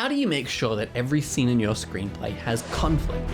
How do you make sure that every scene in your screenplay has conflict?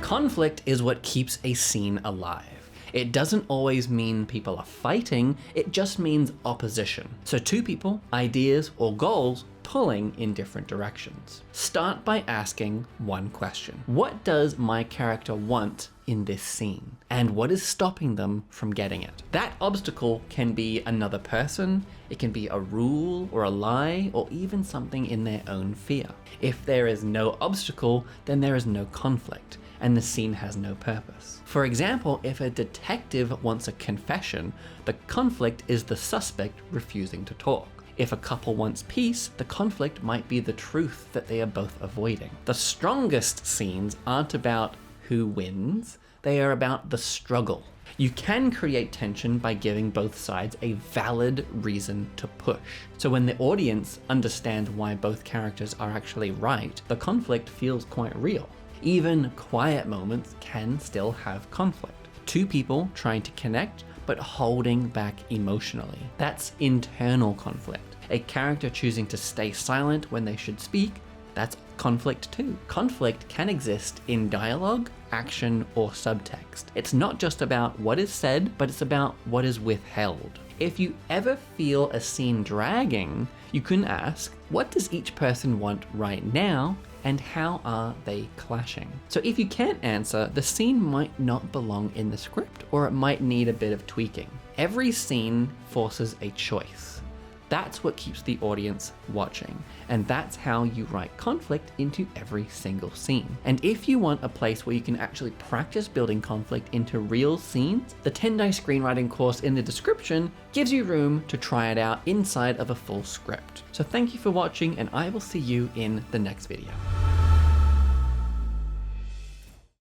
Conflict is what keeps a scene alive. It doesn't always mean people are fighting, it just means opposition. So two people, ideas, or goals pulling in different directions. Start by asking one question. What does my character want in this scene? And what is stopping them from getting it? That obstacle can be another person, it can be a rule or a lie, or even something in their own fear. If there is no obstacle, then there is no conflict, and the scene has no purpose. For example, if a detective wants a confession, the conflict is the suspect refusing to talk. If a couple wants peace, the conflict might be the truth that they are both avoiding. The strongest scenes aren't about who wins, they are about the struggle. You can create tension by giving both sides a valid reason to push. So when the audience understands why both characters are actually right, the conflict feels quite real. Even quiet moments can still have conflict. Two people trying to connect, but holding back emotionally. That's internal conflict. A character choosing to stay silent when they should speak, that's conflict too. Conflict can exist in dialogue, action, or subtext. It's not just about what is said, but it's about what is withheld. If you ever feel a scene dragging, you can ask, what does each person want right now? And how are they clashing? So if you can't answer, the scene might not belong in the script, or it might need a bit of tweaking. Every scene forces a choice. That's what keeps the audience watching, and that's how you write conflict into every single scene. And if you want a place where you can actually practice building conflict into real scenes, the 10-day screenwriting course in the description gives you room to try it out inside of a full script. So thank you for watching, and I will see you in the next video.